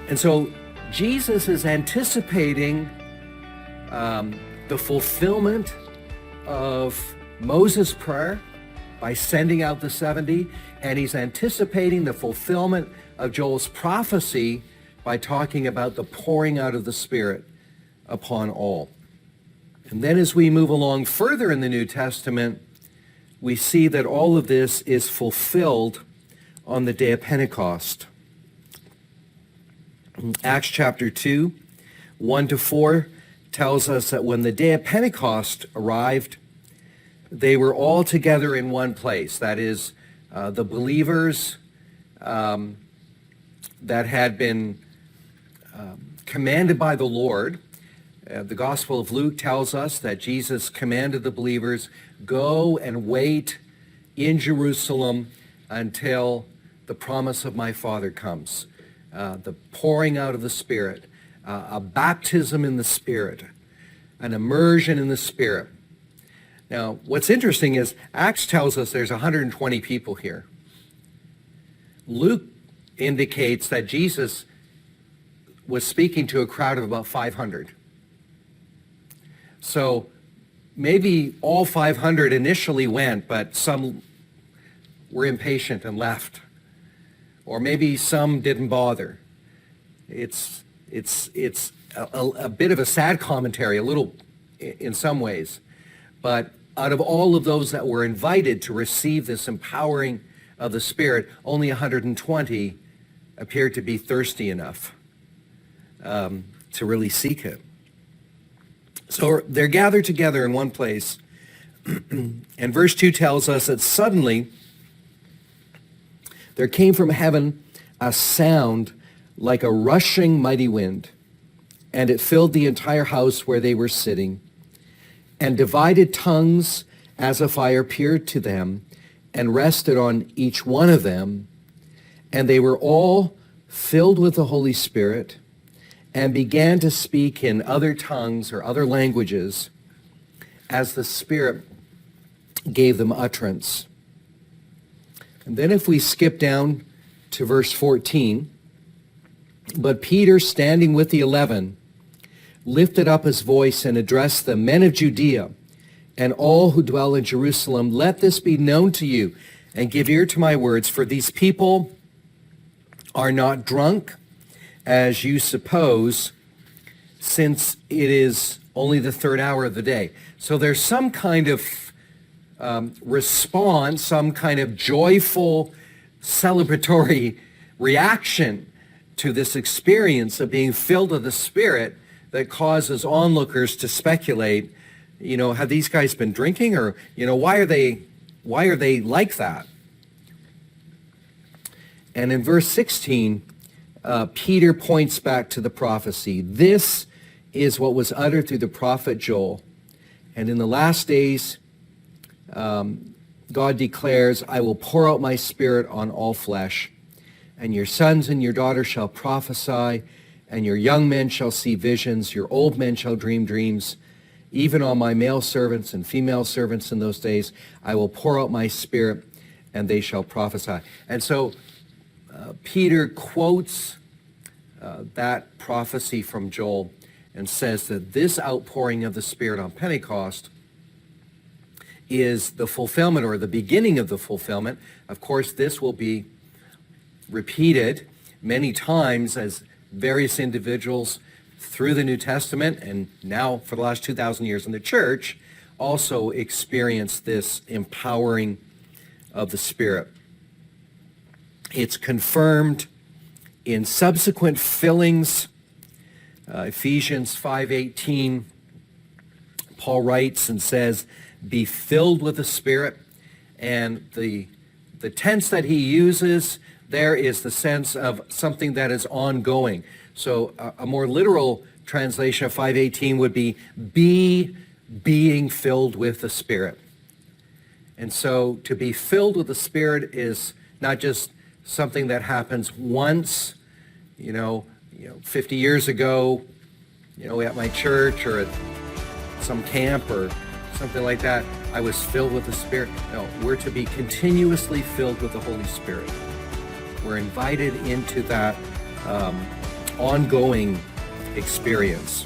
And so Jesus is anticipating the fulfillment of Moses' prayer by sending out the 70, and he's anticipating the fulfillment of Joel's prophecy by talking about the pouring out of the Spirit upon all. And then as we move along further in the New Testament, we see that all of this is fulfilled on the day of Pentecost. Acts chapter 2, 1-4 tells us that when the day of Pentecost arrived, they were all together in one place. That is, the believers that had been commanded by the Lord. The Gospel of Luke tells us that Jesus commanded the believers, go and wait in Jerusalem until the promise of my Father comes. The pouring out of the Spirit, a baptism in the Spirit, an immersion in the Spirit. Now, what's interesting is Acts tells us there's 120 people here. Luke indicates that Jesus was speaking to a crowd of about 500. So maybe all 500 initially went, but some were impatient and left. Or maybe some didn't bother. It's a bit of a sad commentary, a little in some ways. But out of all of those that were invited to receive this empowering of the Spirit, only 120 appeared to be thirsty enough to really seek it. So they're gathered together in one place. And verse 2 tells us that suddenly there came from heaven a sound like a rushing mighty wind, and it filled the entire house where they were sitting. And divided tongues as a fire appeared to them and rested on each one of them. And they were all filled with the Holy Spirit and began to speak in other tongues or other languages as the Spirit gave them utterance. And then if we skip down to verse 14, but Peter, standing with the 11, lifted up his voice and addressed the men of Judea and all who dwell in Jerusalem, let this be known to you, and give ear to my words, for these people are not drunk, as you suppose, since it is only the third hour of the day. So there's some kind of response, some kind of joyful, celebratory reaction to this experience of being filled with the Spirit that causes onlookers to speculate, have these guys been drinking, or, why are they like that? And in verse 16, Peter points back to the prophecy. This is what was uttered through the prophet Joel. And in the last days, God declares, I will pour out my Spirit on all flesh, and your sons and your daughters shall prophesy, and your young men shall see visions, your old men shall dream dreams. Even on my male servants and female servants in those days, I will pour out my Spirit, and they shall prophesy. And so Peter quotes that prophecy from Joel and says that this outpouring of the Spirit on Pentecost is the fulfillment, or the beginning of the fulfillment. Of course, this will be repeated many times as various individuals through the New Testament, and now for the last 2,000 years in the church, also experience this empowering of the Spirit. It's confirmed in subsequent fillings. Ephesians 5:18, Paul writes and says, be filled with the Spirit. And the tense that he uses there is the sense of something that is ongoing. So a more literal translation of 5:18 would be being filled with the Spirit. And so to be filled with the Spirit is not just something that happens once, 50 years ago, at my church or at some camp or something like that, I was filled with the Spirit. No, we're to be continuously filled with the Holy Spirit. We're invited into that ongoing experience.